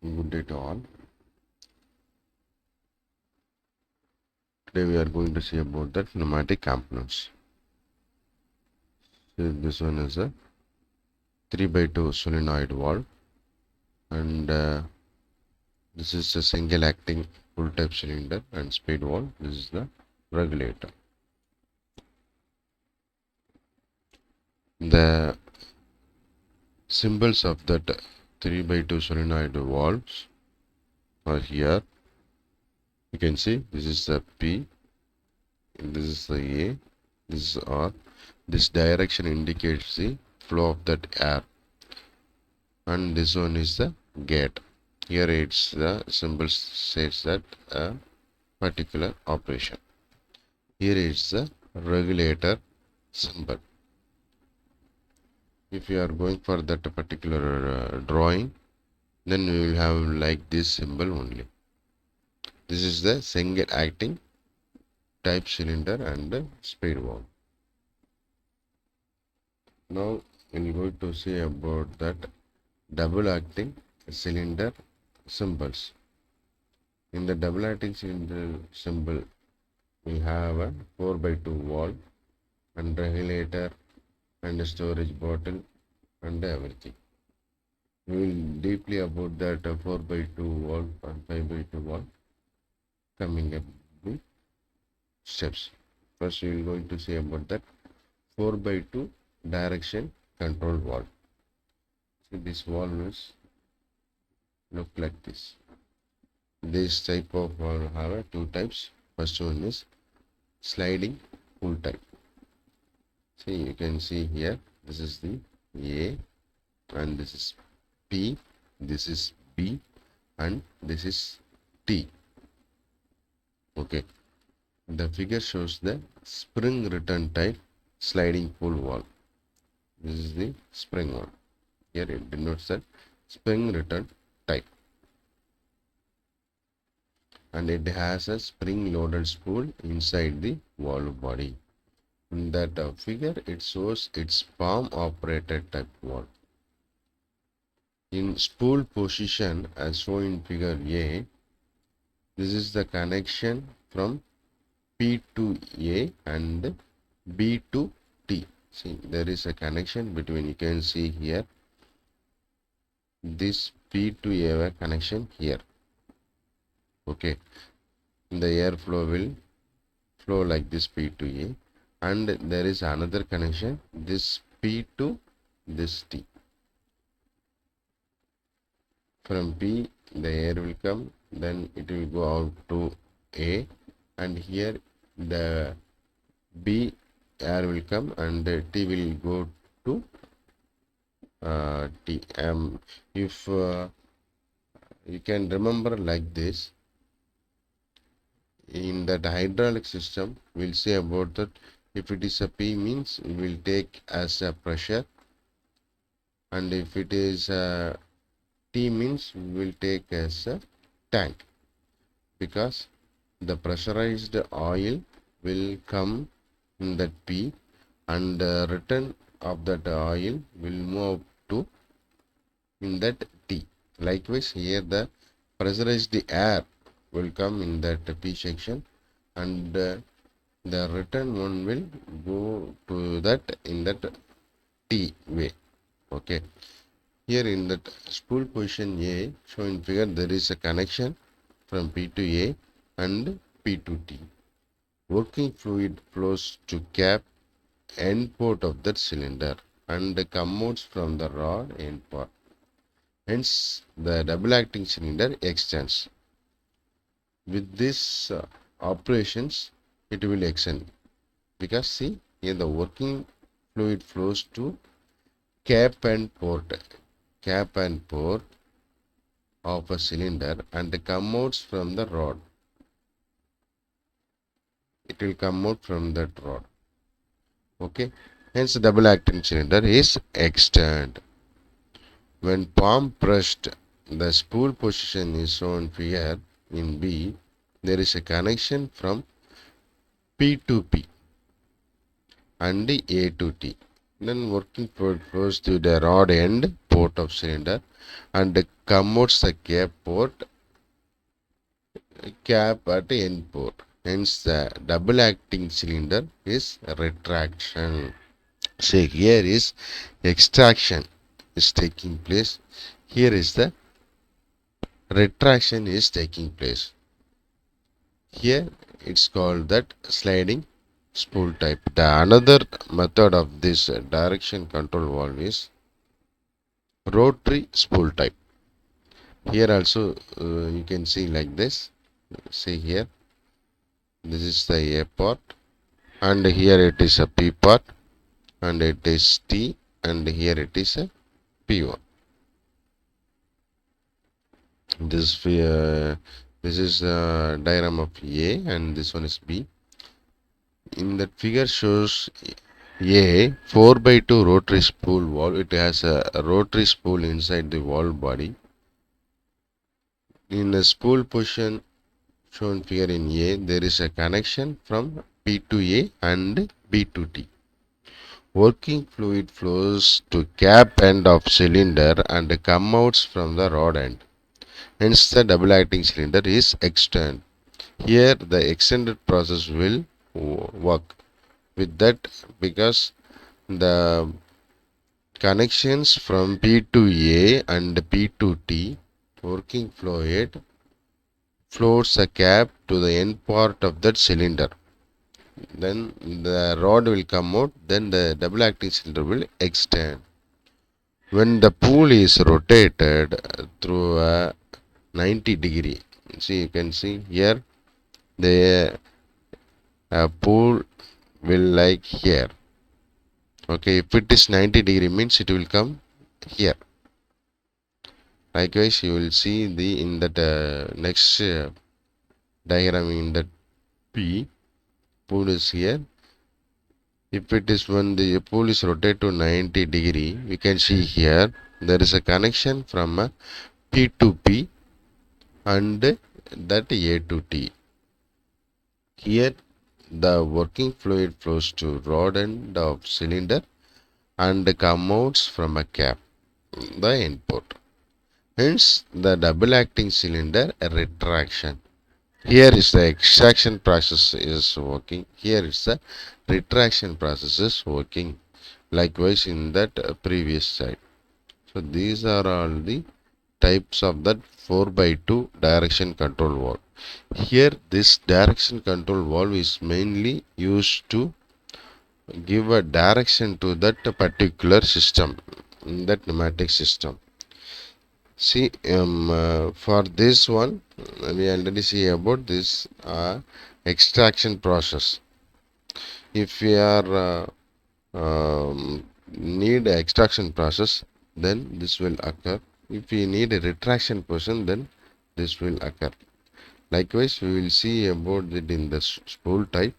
Good day to all. Today we are going to see about the pneumatic components. So this one is a 3x2 solenoid valve, and this is a single acting full type cylinder and speed valve. This is the regulator. The symbols of that 3x2 solenoid valves are here. You can see this is the P, this is the A, this is R. This direction indicates the flow of that air, and this one is the gate. Here it's the symbol says that a particular operation. Here is the regulator symbol. If you are going for that particular drawing, then we will have like this symbol only. This is the single acting type cylinder and speed valve. Now we are going to see about that double acting cylinder symbols. In the double acting cylinder symbol, we have a 4x2 valve and regulator and a storage bottle and everything. We will deeply about that 4x2 valve and 5x2 valve coming up with steps. First we will going to see about that 4x2 direction control valve. So this valve is look like this. This type of valve have two types. First one is sliding pull type. See, you can see here, this is the A and this is P, this is B and this is T. Okay, the figure shows the spring return type sliding pull valve. This is the spring one. Here it denotes that spring return type, and it has a spring loaded spool inside the valve body. In that figure it shows its palm operated type valve. In spool position as shown in figure A, this is the connection from P to A and B to T. See, there is a connection between, you can see here, this P to A connection here. Okay, the airflow will flow like this P to A, and there is another connection, this P to this T. From P the air will come, then it will go out to A, and here the B air will come and T will go to T. If you can remember like this, in that hydraulic system we'll say about that. If it is a P means we will take as a pressure, and if it is a T means we will take as a tank, because the pressurized oil will come in that P and the return of that oil will move to in that T. Likewise here the pressurized air will come in that P section, and the return one will go to that in that T way. Okay, here in that spool position A shown in figure, there is a connection from P to A and P to T. Working fluid flows to cap end port of that cylinder and comes out from the rod end part. Hence the double acting cylinder extends. With this operations it will extend, because see here the working fluid flows to cap and port of a cylinder and comes out from the rod. It will come out from that rod. Okay, hence the double acting cylinder is extended. When palm pressed, the spool position is shown here in B. There is a connection from P to P and A to T. Then working fluid flows to the rod end port of cylinder and commutes the cap at end port. Hence, the double acting cylinder is retraction. So here is extraction is taking place. Here is the retraction is taking place. Here it's called that sliding spool type. The another method of this direction control valve is rotary spool type. Here also you can see like this. See here, this is the A part, and here it is a P part, and it is T, and here it is a P1. This is diagram of A, and this one is B. In that figure shows A 4x2 rotary spool valve. It has a rotary spool inside the valve body. In the spool position shown figure in A, there is a connection from P to A and B to T. Working fluid flows to cap end of cylinder and come out from the rod end. Hence the double acting cylinder is extended. Here the extended process will work with that, because the connections from P to A and P to T, working fluid floats a cap to the end part of that cylinder. Then the rod will come out, then the double acting cylinder will extend. When the pool is rotated through a 90-degree, see, you can see here the pool will like here. Okay, if it is 90-degree means it will come here. Likewise, you will see the in that next diagram in that P, pool is here. If it is when the pool is rotated to 90-degree, we can see here there is a connection from P to P and that A to T. Here the working fluid flows to rod end of cylinder and comes out from a cap, the input. Hence the double acting cylinder retraction. Here is the extraction process is working. Here is the retraction process is working. Likewise in that previous side. So these are all the types of that 4x2 direction control valve. Here this direction control valve is mainly used to give a direction to that particular system, that pneumatic system. See, for this one, we already see about this extraction process. If we are need extraction process, then this will occur. If we need a retraction process, then this will occur. Likewise, we will see about it in the spool type.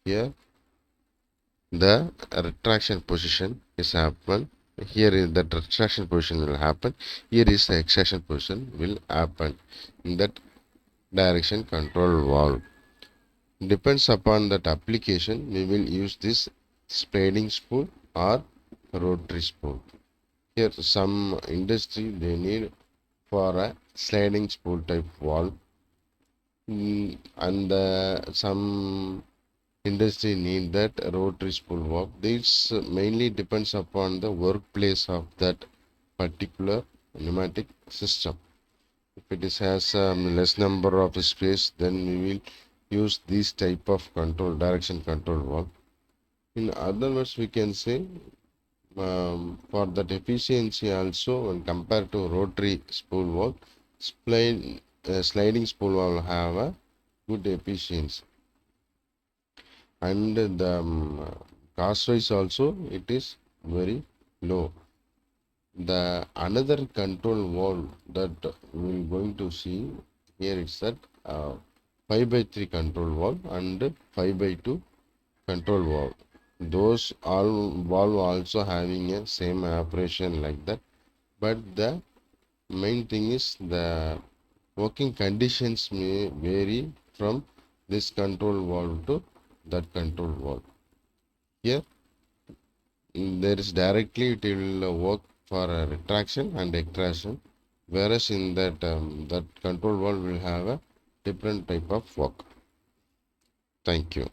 Here, the retraction position is happen. Here is the retraction position will happen. Here is the extraction position will happen in that direction control valve. Depends upon that application, we will use this sliding spool or rotary spool. Here some industry they need for a sliding spool type valve, and some industry need that rotary spool valve. This mainly depends upon the workplace of that particular pneumatic system. If it is has less number of space, then we will use this type of control, direction control valve. In other words, we can say for that efficiency also, when compared to rotary spool valve, sliding spool valve have a good efficiency, and the cost wise also it is very low. The another control valve that we are going to see here is that 5x3 control valve and 5x2 control valve. Those all valve also having a same operation like that, but the main thing is the working conditions may vary from this control valve to that control valve. Here there is directly it will work for retraction and extraction, whereas in that control valve will have a different type of work. Thank you.